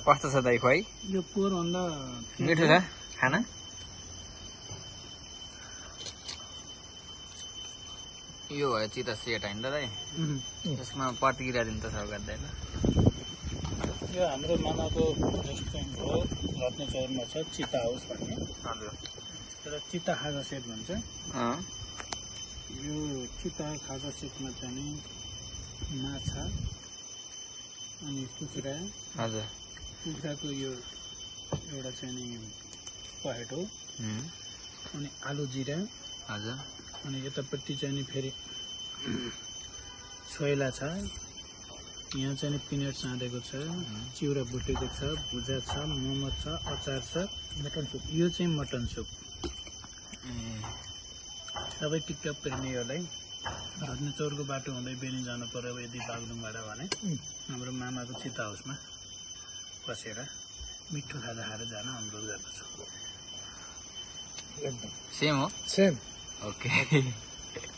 कस्तो छ दाइ खुवाई? यो पोहोर भन्दा मिठो छ खाना? यो भयो चिता सेट होइन दाइ? यसमा प्रतिक्रिया दिन त सब गर्दैन। यो हाम्रो मामाको रेस्टुरेन्ट हो, रत्न चौरमा छ, चिता हाउस भन्ने। हजुर। तर चिता खाजा सेट भन्छ। यो चिता खाजा सेटमा चाहिँ माछा अनि कुखुरा। हजुर। कुखुराको यो एउटा चाहिँ नि पहेटो अनि आलु जिरा। हजुर। अनि यतापट्टि चाहिँ नि फेरि छोइला छ, यहाँ चाहिँ नि पिनट साँधेको छ, चिउरा भुटेको छ, भुजा छ, मोमो छ, अचार छ, मटन सुप। यो चाहिँ मटन सुप। सबै टिकटक प्रेमी योलाई रत्नचौरको बाटो हुँदै बेनी जानु पर्यो यदि बागलुङबाट भने हाम्रो मामाको चिता हाउसमा बसेर मिठो खाजा खाएर जान अनुरोध गर्दछु। सेम हो? सेम। ओके।